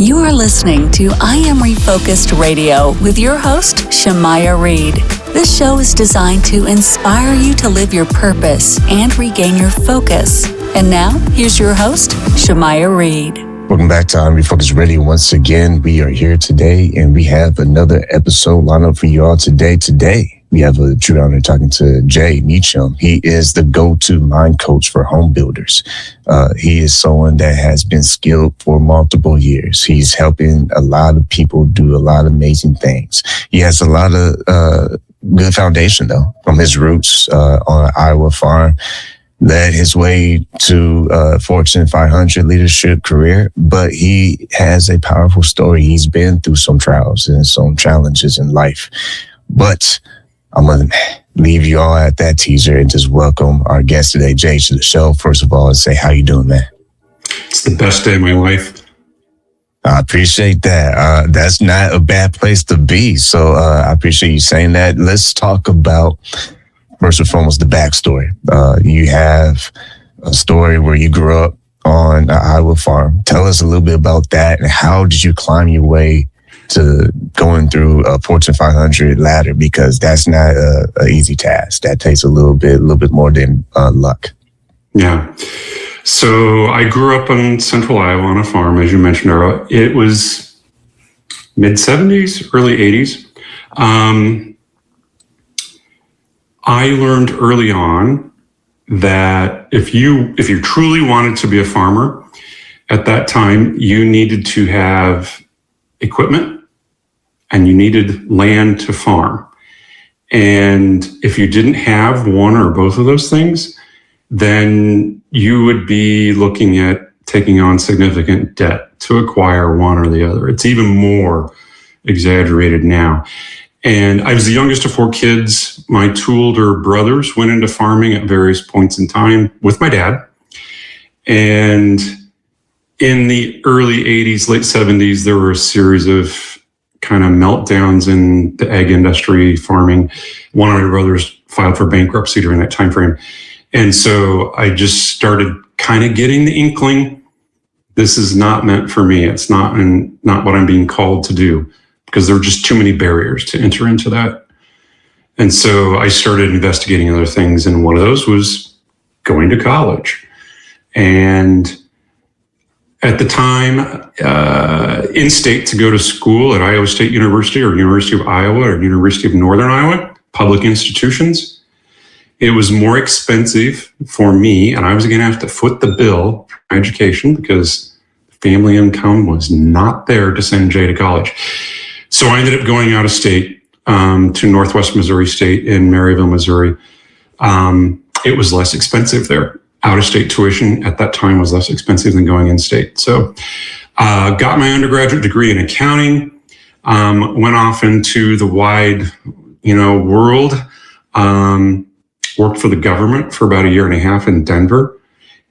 You are listening to I Am Refocused Radio with your host, Shamaya Reed. This show is designed to inspire you to live your purpose and regain your focus. And now, here's your host, Shamaya Reed. Welcome back to I Am Refocused Radio. Once again, we are here today, and we have another episode lined up for you all today. We have a true honor talking to Jay Meacham. He is the go-to mind coach for home builders. He is someone that has been skilled for multiple years. He's helping a lot of people do a lot of amazing things. He has a lot of good foundation, though, from his roots on an Iowa farm. Led his way to Fortune 500 leadership career, but he has a powerful story. He's been through some trials and some challenges in life. But I'm going to leave you all at that teaser and just welcome our guest today, Jay, to the show. First of all, and say, how you doing, man? It's the best day of my life. I appreciate that. That's not a bad place to be. So I appreciate you saying that. Let's talk about, first and foremost, the backstory. You have a story where you grew up on an Iowa farm. Tell us a little bit about that, and how did you climb your way to going through a Fortune 500 ladder? Because that's not an easy task. That takes a little bit more than luck. Yeah. So I grew up in central Iowa on a farm, as you mentioned earlier. It was mid-70s, early 80s. I learned early on that if you truly wanted to be a farmer at that time, you needed to have equipment and you needed land to farm. And if you didn't have one or both of those things, then you would be looking at taking on significant debt to acquire one or the other. It's even more exaggerated now. And I was the youngest of 4 kids. My 2 older brothers went into farming at various points in time with my dad. And in the early 80s, late 70s, there were a series of kind of meltdowns in the egg industry, farming. One of my brothers filed for bankruptcy during that time frame. And so I just started kind of getting the inkling, this is not meant for me. It's not what I'm being called to do, because there were just too many barriers to enter into that. And so I started investigating other things, and one of those was going to college. And at the time, in-state to go to school at Iowa State University or University of Iowa or University of Northern Iowa, public institutions, it was more expensive for me, and I was going to have to foot the bill for education because family income was not there to send Jay to college. So I ended up going out of state to Northwest Missouri State in Maryville, Missouri. It was less expensive there. Out-of-state tuition at that time was less expensive than going in-state. So got my undergraduate degree in accounting, went off into the wide, world, worked for the government for about 1.5 years in Denver,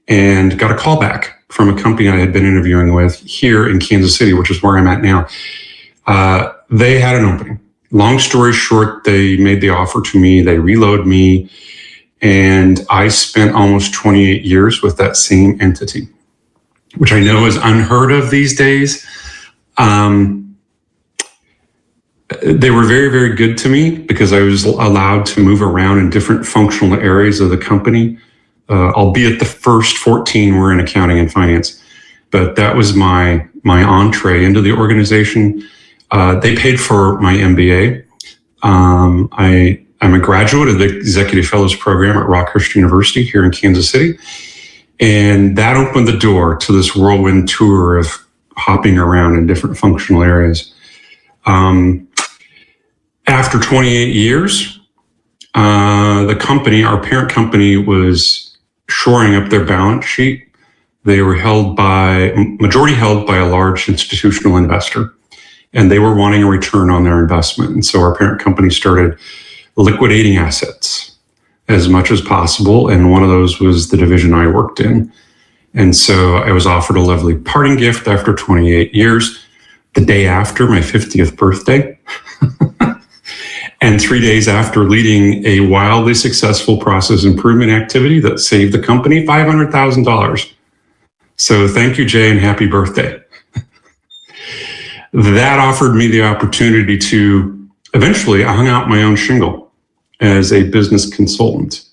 and got a call back from a company I had been interviewing with here in Kansas City, which is where I'm at now. They had an opening. Long story short, they made the offer to me. They reloaded me. And I spent almost 28 years with that same entity, which I know is unheard of these days. They were very, very good to me because I was allowed to move around in different functional areas of the company, albeit the first 14 were in accounting and finance. But that was my entree into the organization. They paid for my MBA. I'm a graduate of the Executive Fellows Program at Refocused University here in Kansas City. And that opened the door to this whirlwind tour of hopping around in different functional areas. After 28 years, the company, our parent company, was shoring up their balance sheet. They were majority held by a large institutional investor, and they were wanting a return on their investment. And so our parent company started liquidating assets as much as possible. And one of those was the division I worked in. And so I was offered a lovely parting gift after 28 years, the day after my 50th birthday. And 3 days after leading a wildly successful process improvement activity that saved the company $500,000. So thank you, Jay, and happy birthday. that offered me the opportunity to eventually, I hung out my own shingle as a business consultant.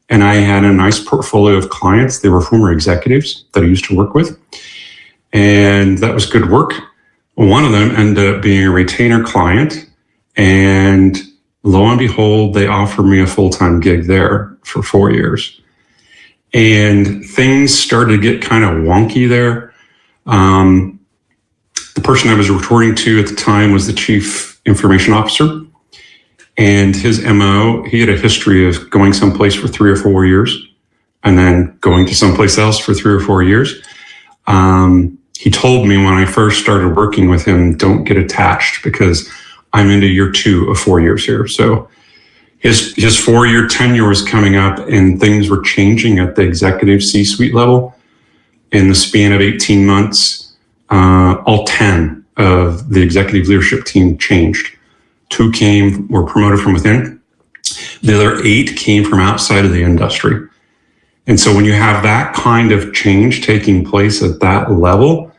And I had a nice portfolio of clients. They were former executives that I used to work with. And that was good work. One of them ended up being a retainer client. And lo and behold, they offered me a full-time gig there for 4 years. And things started to get kind of wonky there. The person I was reporting to at the time was the chief information officer. And his MO, he had a history of going someplace for 3 or 4 years and then going to someplace else for 3 or 4 years. He told me when I first started working with him, don't get attached because I'm into year 2 of 4 years here. So his 4-year tenure was coming up and things were changing at the executive C-suite level. In the span of 18 months, all 10 of the executive leadership team changed. 2 were promoted from within. The other 8 came from outside of the industry. And so when you have that kind of change taking place at that level,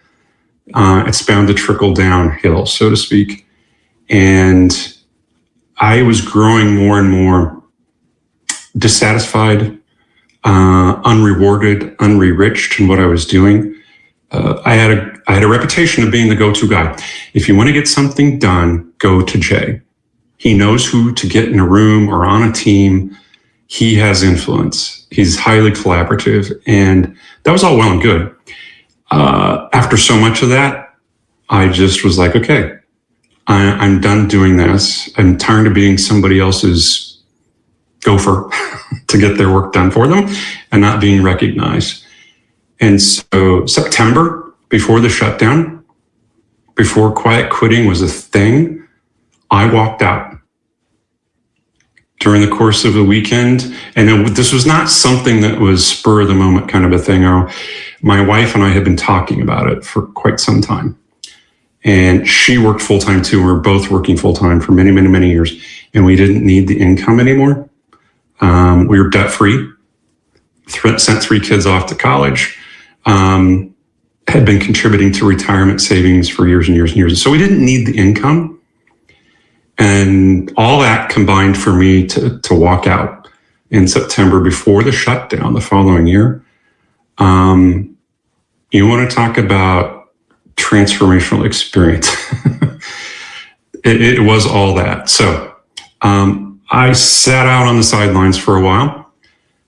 it's bound to trickle downhill, so to speak. And I was growing more and more dissatisfied, unrewarded, unre-riched in what I was doing. I had a reputation of being the go-to guy. If you want to get something done, go to Jay. He knows who to get in a room or on a team. He has influence. He's highly collaborative. And that was all well and good. After so much of that, I just was like, okay, I'm done doing this. I'm tired of being somebody else's gopher to get their work done for them and not being recognized. And so September, before the shutdown, before quiet quitting was a thing, I walked out during the course of the weekend. And this was not something that was spur of the moment kind of a thing. My wife and I had been talking about it for quite some time. And she worked full-time too. We were both working full-time for many, many, many years. And we didn't need the income anymore. We were debt-free, sent 3 kids off to college, had been contributing to retirement savings for years and years and years. So we didn't need the income. And all that combined for me to walk out in September before the shutdown the following year. You want to talk about transformational experience. It was all that. So I sat out on the sidelines for a while,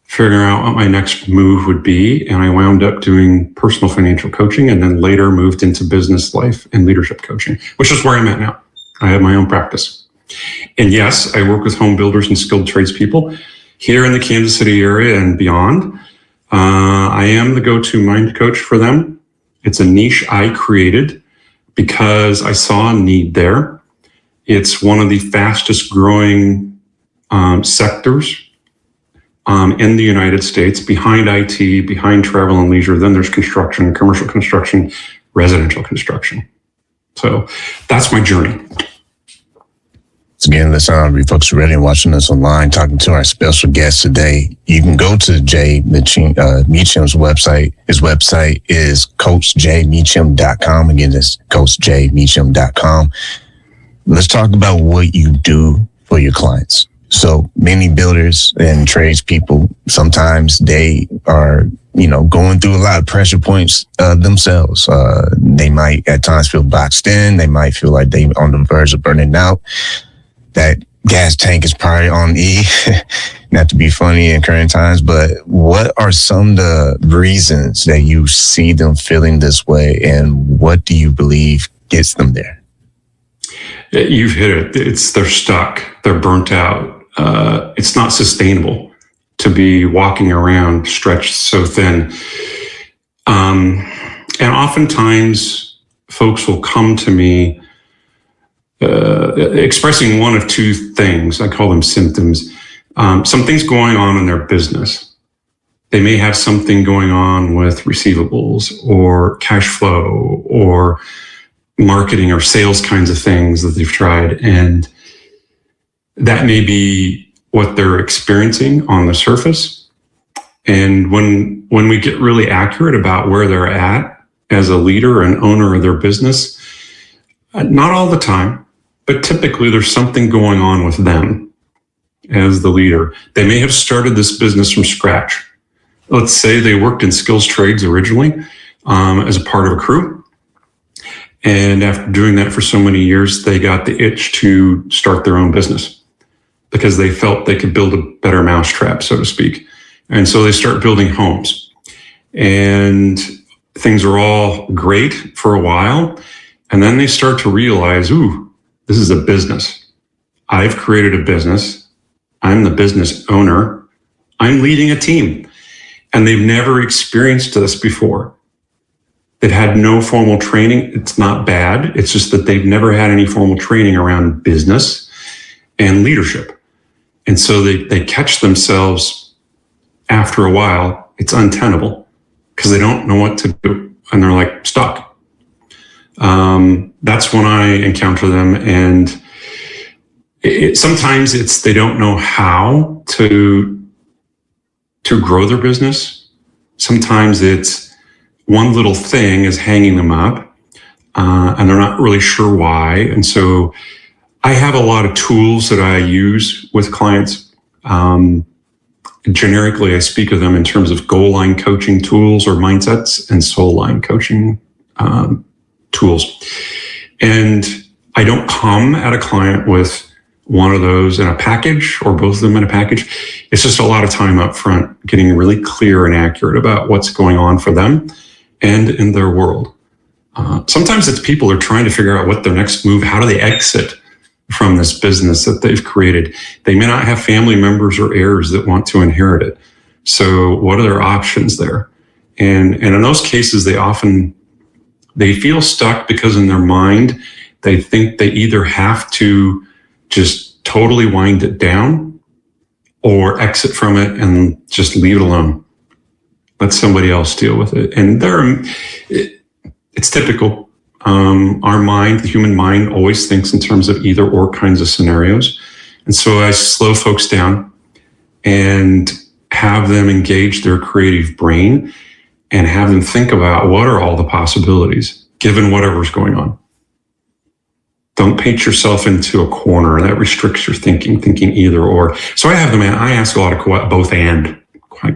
figuring out what my next move would be. And I wound up doing personal financial coaching and then later moved into business life and leadership coaching, which is where I'm at now. I have my own practice. And yes, I work with home builders and skilled tradespeople here in the Kansas City area and beyond. I am the go-to mind coach for them. It's a niche I created because I saw a need there. It's one of the fastest growing sectors in the United States, behind IT, behind travel and leisure. Then there's construction, commercial construction, residential construction. So that's my journey. Again, listen on Refocused Radio and watching us online, talking to our special guest today. You can go to Jay Meacham's website. His website is coachjmeacham.com. Again, it's coachjmeacham.com. Let's talk about what you do for your clients. So many builders and tradespeople, sometimes they are, going through a lot of pressure points themselves. They might at times feel boxed in. They might feel like they're on the verge of burning out. That gas tank is probably on E, not to be funny in current times, but what are some of the reasons that you see them feeling this way, and what do you believe gets them there? You've hit it. They're stuck. They're burnt out. It's not sustainable to be walking around stretched so thin. And oftentimes folks will come to me expressing one of 2 things. I call them symptoms. Something's going on in their business. They may have something going on with receivables or cash flow or marketing or sales kinds of things that they've tried. And that may be what they're experiencing on the surface. And when we get really accurate about where they're at as a leader and owner of their business, Not all the time, but typically there's something going on with them as the leader. They may have started this business from scratch. Let's say they worked in skills trades originally as a part of a crew. And after doing that for so many years, they got the itch to start their own business because they felt they could build a better mousetrap, so to speak. And so they start building homes. And things are all great for a while. And then they start to realize, ooh, this is a business. I've created a business. I'm the business owner. I'm leading a team. And they've never experienced this before. They've had no formal training. It's not bad. It's just that they've never had any formal training around business and leadership. And so they catch themselves after a while. It's untenable because they don't know what to do. And they're like stuck. That's when I encounter them. And sometimes it's they don't know how to grow their business. Sometimes it's one little thing is hanging them up, and they're not really sure why. And so I have a lot of tools that I use with clients. Generically, I speak of them in terms of goal line coaching tools or mindsets and soul line coaching tools. And I don't come at a client with one of those in a package or both of them in a package. It's just a lot of time up front, getting really clear and accurate about what's going on for them and in their world. Sometimes it's people are trying to figure out what their next move, how do they exit from this business that they've created. They may not have family members or heirs that want to inherit it. So what are their options there? And in those cases, they feel stuck because in their mind, they think they either have to just totally wind it down or exit from it and just leave it alone. Let somebody else deal with it. And it's typical. Our mind, the human mind, always thinks in terms of either or kinds of scenarios. And so I slow folks down and have them engage their creative brain and have them think about what are all the possibilities given whatever's going on. Don't paint yourself into a corner that restricts your thinking either or. So I ask a lot of both and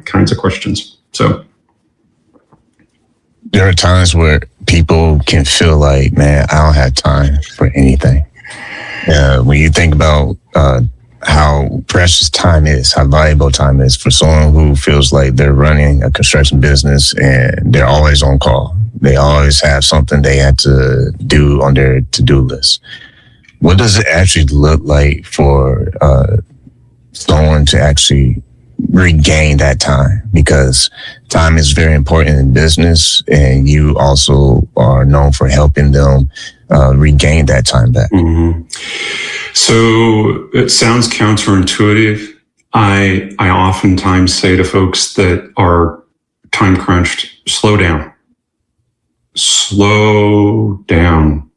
kinds of questions. So there are times where people can feel like, man, I don't have time for anything. When you think about how precious time is, how valuable time is for someone who feels like they're running a construction business and they're always on call. They always have something they have to do on their to-do list. What does it actually look like for someone to actually regain that time? Because time is very important in business, and you also are known for helping them regain that time back. Mm-hmm. So it sounds counterintuitive. I oftentimes say to folks that are time crunched, slow down. Slow down.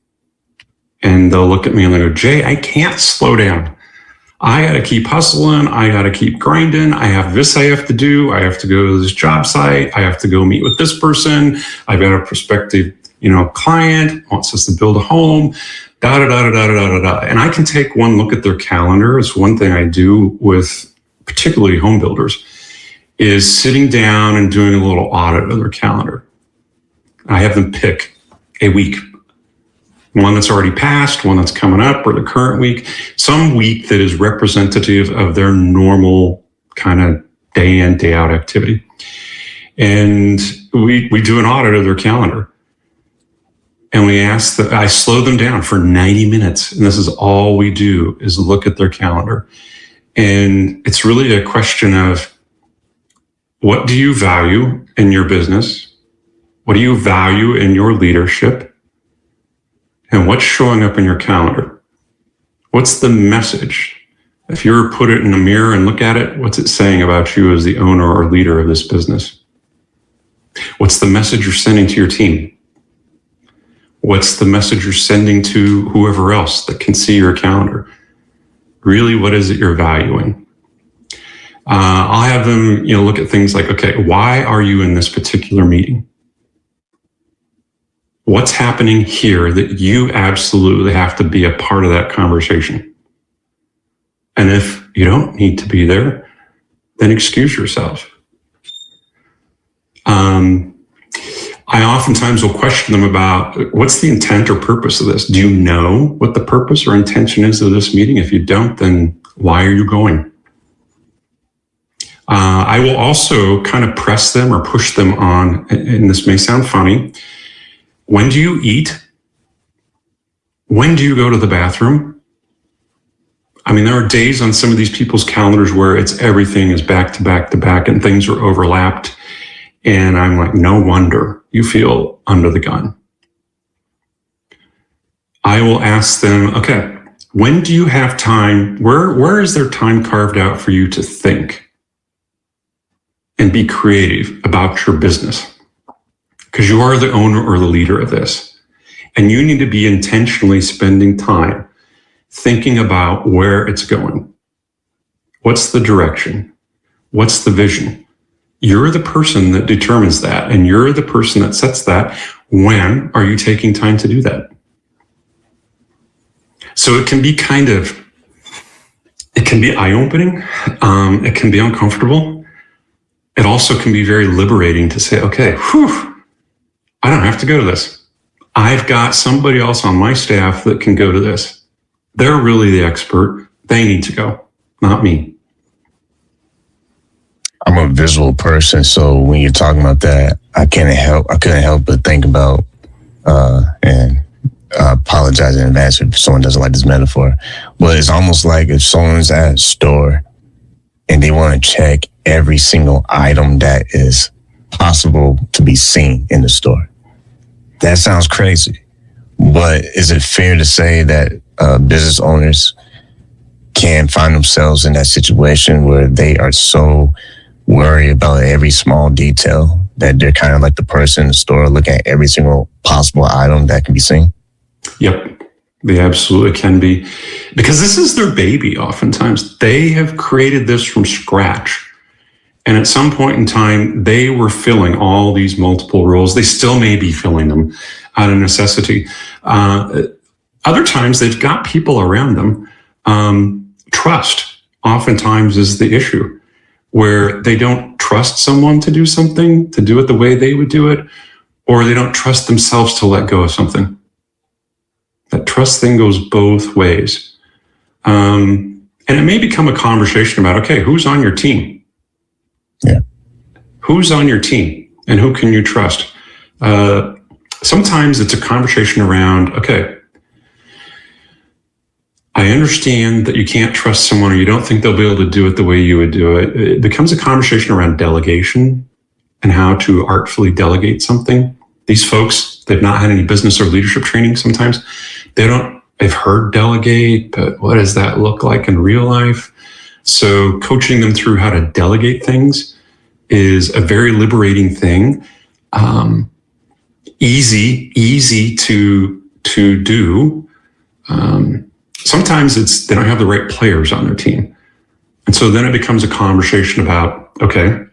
And they'll look at me and they go, Jay, I can't slow down. I got to keep hustling. I got to keep grinding. I have this I have to do. I have to go to this job site. I have to go meet with this person. I've got a prospective, client wants us to build a home, da, da, da, da, da, da, da, da. And I can take one look at their calendar. It's one thing I do with particularly home builders is sitting down and doing a little audit of their calendar. I have them pick a week, one that's already passed, one that's coming up, or the current week, some week that is representative of their normal kind of day in, day out activity. And we do an audit of their calendar. And I slow them down for 90 minutes. And this is all we do is look at their calendar. And it's really a question of what do you value in your business? What do you value in your leadership? And what's showing up in your calendar? What's the message? If you were to put it in a mirror and look at it, what's it saying about you as the owner or leader of this business? What's the message you're sending to your team? What's the message you're sending to whoever else that can see your calendar? Really, what is it you're valuing? I'll have them, look at things like, okay, why are you in this particular meeting? What's happening here that you absolutely have to be a part of that conversation? And if you don't need to be there, then excuse yourself. I oftentimes will question them about what's the intent or purpose of this? Do you know what the purpose or intention is of this meeting? If you don't, then why are you going? I will also kind of press them or push them on, and this may sound funny. When do you eat? When do you go to the bathroom? I mean, there are days on some of these people's calendars where everything is back to back to back and things are overlapped. And I'm like, no wonder you feel under the gun. I will ask them, okay, when do you have time? Where is there time carved out for you to think and be creative about your business? Because you are the owner or the leader of this. And you need to be intentionally spending time thinking about where it's going. What's the direction? What's the vision? You're the person that determines that, and you're the person that sets that. When are you taking time to do that? So it can be eye-opening. It can be uncomfortable. It also can be very liberating to say, okay, I don't have to go to this. I've got somebody else on my staff that can go to this. They're really the expert. They need to go, not me. I'm a visual person, so when you're talking about that, I couldn't help but think about and apologize in advance if someone doesn't like this metaphor. But it's almost like if someone's at a store and they want to check every single item that is possible to be seen in the store. That sounds crazy, but is it fair to say that business owners can find themselves in that situation where they are so worried about every small detail that they're kind of like the person in the store looking at every single possible item that can be seen? Yep, they absolutely can be. Because this is their baby oftentimes. They have created this from scratch. And at some point in time, they were filling all these multiple roles. They still may be filling them out of necessity. Other times, they've got people around them. Trust oftentimes is the issue, where they don't trust someone to do something, to do it the way they would do it, or they don't trust themselves to let go of something. That trust thing goes both ways. And it may become a conversation about, okay, who's on your team? Yeah. Who's on your team and who can you trust? Sometimes it's a conversation around, okay, I understand that you can't trust someone or you don't think they'll be able to do it the way you would do it. It becomes a conversation around delegation and how to artfully delegate something. These folks, they've not had any business or leadership training sometimes. They've heard delegate, but what does that look like in real life? So coaching them through how to delegate things is a very liberating thing. Easy to do. Sometimes they don't have the right players on their team. And so then it becomes a conversation about, okay,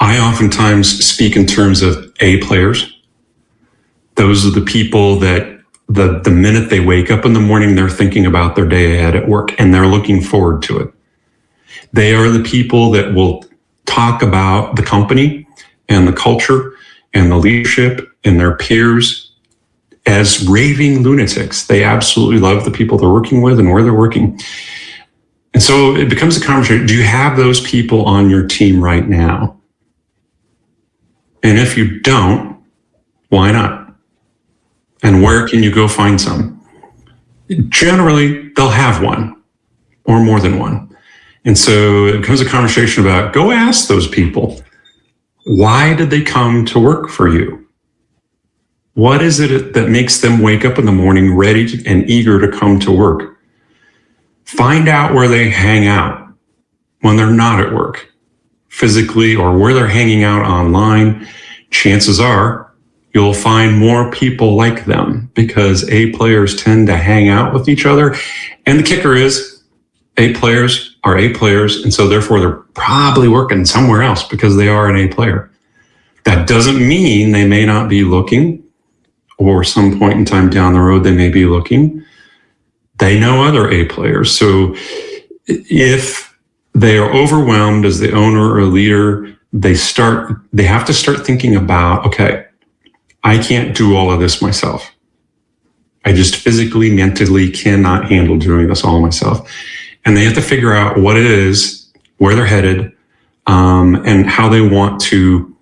I oftentimes speak in terms of A players. Those are the people that the minute they wake up in the morning, they're thinking about their day ahead at work and they're looking forward to it. They are the people that will talk about the company and the culture and the leadership and their peers as raving lunatics. They absolutely love the people they're working with and where they're working. And so it becomes a conversation. Do you have those people on your team right now? And if you don't, why not? And where can you go find some? Generally, they'll have one or more than one. And so it becomes a conversation about, go ask those people, why did they come to work for you? What is it that makes them wake up in the morning ready and eager to come to work? Find out where they hang out when they're not at work, physically, or where they're hanging out online. Chances are you'll find more people like them because A players tend to hang out with each other. And the kicker is A players are A players. And so therefore they're probably working somewhere else because they are an A player. That doesn't mean they may not be looking. or some point in time down the road, they may be looking. They know other A players. So if they are overwhelmed as the owner or leader, they have to start thinking about, okay, I can't do all of this myself. I just physically, mentally cannot handle doing this all myself. And they have to figure out what it is, where they're headed, and how they want to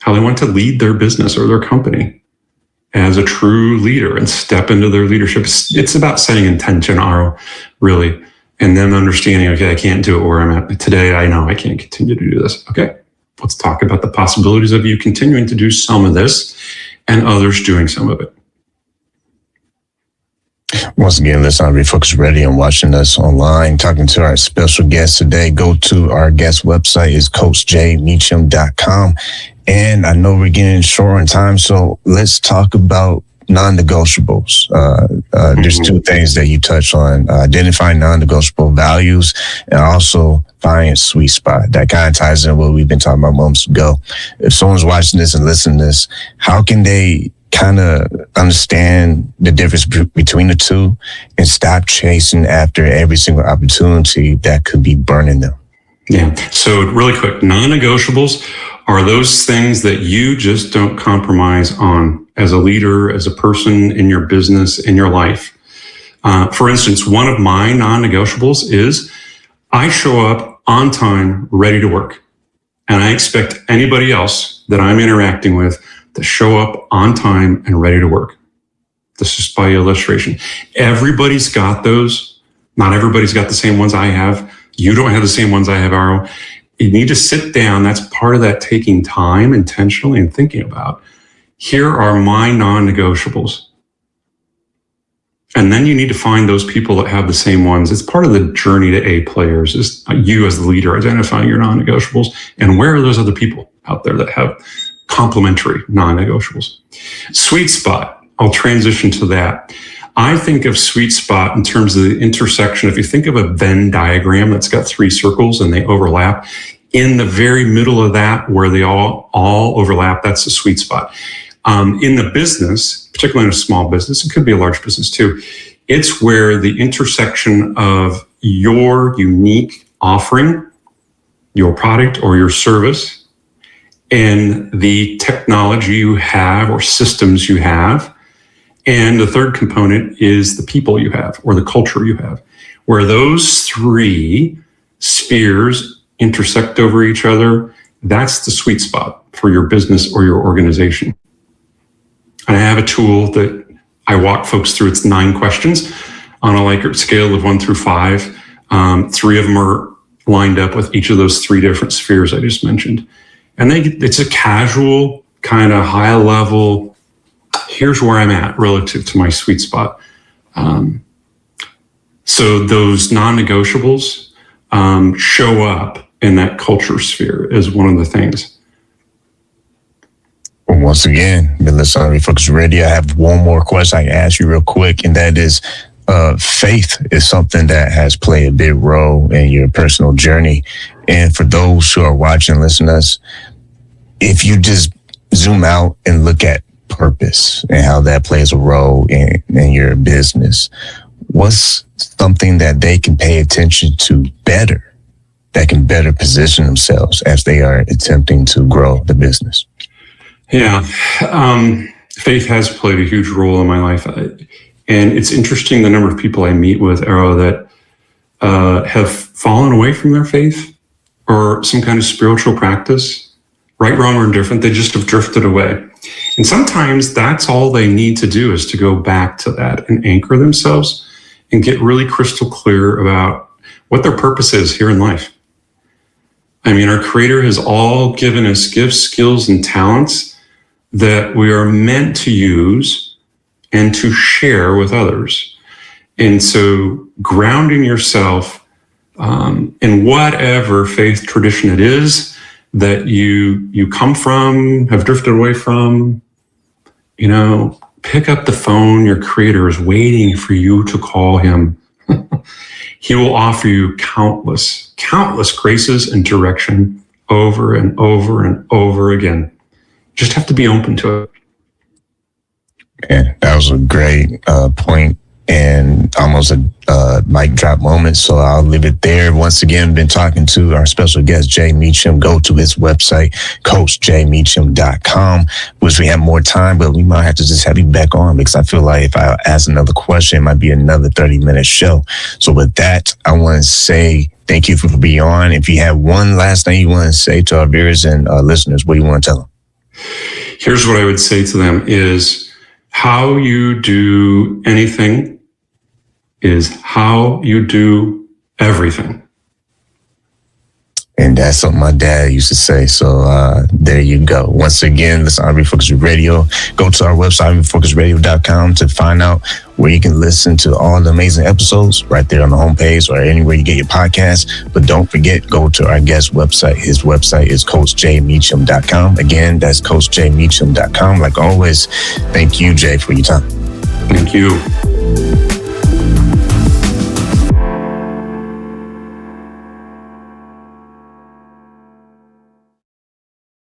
lead their business or their company as a true leader and step into their leadership. It's about setting intention, really, and then understanding, okay, I can't do it where I'm at today. I know I can't continue to do this. Okay, let's talk about the possibilities of you continuing to do some of this and others doing some of it. Once again, listen on Refocused Radio and watching us online, talking to our special guest today. Go to our guest website, is coachjmeacham.com. And I know we're getting short on time, so let's talk about non-negotiables. There's two things that you touch on: identifying non-negotiable values and also finding a sweet spot. That kind of ties in what we've been talking about moments ago. If someone's watching this and listening to this, how can they kind of understand the difference between the two and stop chasing after every single opportunity that could be burning them? Yeah. So really quick, non-negotiables are those things that you just don't compromise on as a leader, as a person in your business, in your life. For instance, one of my non-negotiables is I show up on time, ready to work. And I expect anybody else that I'm interacting with to show up on time and ready to work. This is by illustration. Everybody's got those. Not everybody's got the same ones I have. You don't have the same ones I have, Aro. You need to sit down. That's part of that taking time intentionally and thinking about, here are my non-negotiables. And then you need to find those people that have the same ones. It's part of the journey to A players, is you as the leader identifying your non-negotiables and where are those other people out there that have complementary non-negotiables. Sweet spot, I'll transition to that. I think of sweet spot in terms of the intersection. If you think of a Venn diagram that's got three circles and they overlap, in the very middle of that where they all overlap, that's the sweet spot. In the business, particularly in a small business, it could be a large business too, it's where the intersection of your unique offering, your product or your service, and the technology you have or systems you have. And the third component is the people you have or the culture you have, where those three spheres intersect over each other. That's the sweet spot for your business or your organization. And I have a tool that I walk folks through. It's 9 questions on a Likert scale of 1 through 5. 3 of them are lined up with each of those 3 different spheres I just mentioned. And it's a casual, kind of high level, here's where I'm at relative to my sweet spot. So those non-negotiables show up in that culture sphere as one of the things. Well, once again, been listening to Refocused Radio. I have one more question I can ask you real quick, and that is, faith is something that has played a big role in your personal journey. And for those who are watching, listening to us, if you just zoom out and look at purpose and how that plays a role in your business, what's something that they can pay attention to better, that can better position themselves as they are attempting to grow the business? Yeah. Faith has played a huge role in my life. And it's interesting the number of people I meet with, Arrow, that have fallen away from their faith or some kind of spiritual practice, right, wrong, or indifferent. They just have drifted away. And sometimes that's all they need to do, is to go back to that and anchor themselves and get really crystal clear about what their purpose is here in life. I mean, our Creator has all given us gifts, skills, and talents that we are meant to use and to share with others. And so grounding yourself in whatever faith tradition it is that you come from, have drifted away from, pick up the phone. Your Creator is waiting for you to call Him. He will offer you countless graces and direction over and over and over again. Just have to be open to it. Yeah, that was a great point and almost a mic drop moment. So I'll leave it there. Once again, been talking to our special guest, Jay Meacham. Go to his website, coachjmeacham.com. Wish we had more time, but we might have to just have you back on because I feel like if I ask another question, it might be another 30-minute show. So with that, I want to say thank you for being on. If you have one last thing you want to say to our viewers and listeners, what do you want to tell them? Here's what I would say to them is how you do anything is how you do everything. And that's something my dad used to say. So there you go. Once again, listen to Refocused Radio. Go to our website, refocusedradio.com, to find out where you can listen to all the amazing episodes right there on the homepage or anywhere you get your podcasts. But don't forget, go to our guest website. His website is coachjmeacham.com. Again, that's coachjmeacham.com. Like always, thank you, Jay, for your time. Thank you.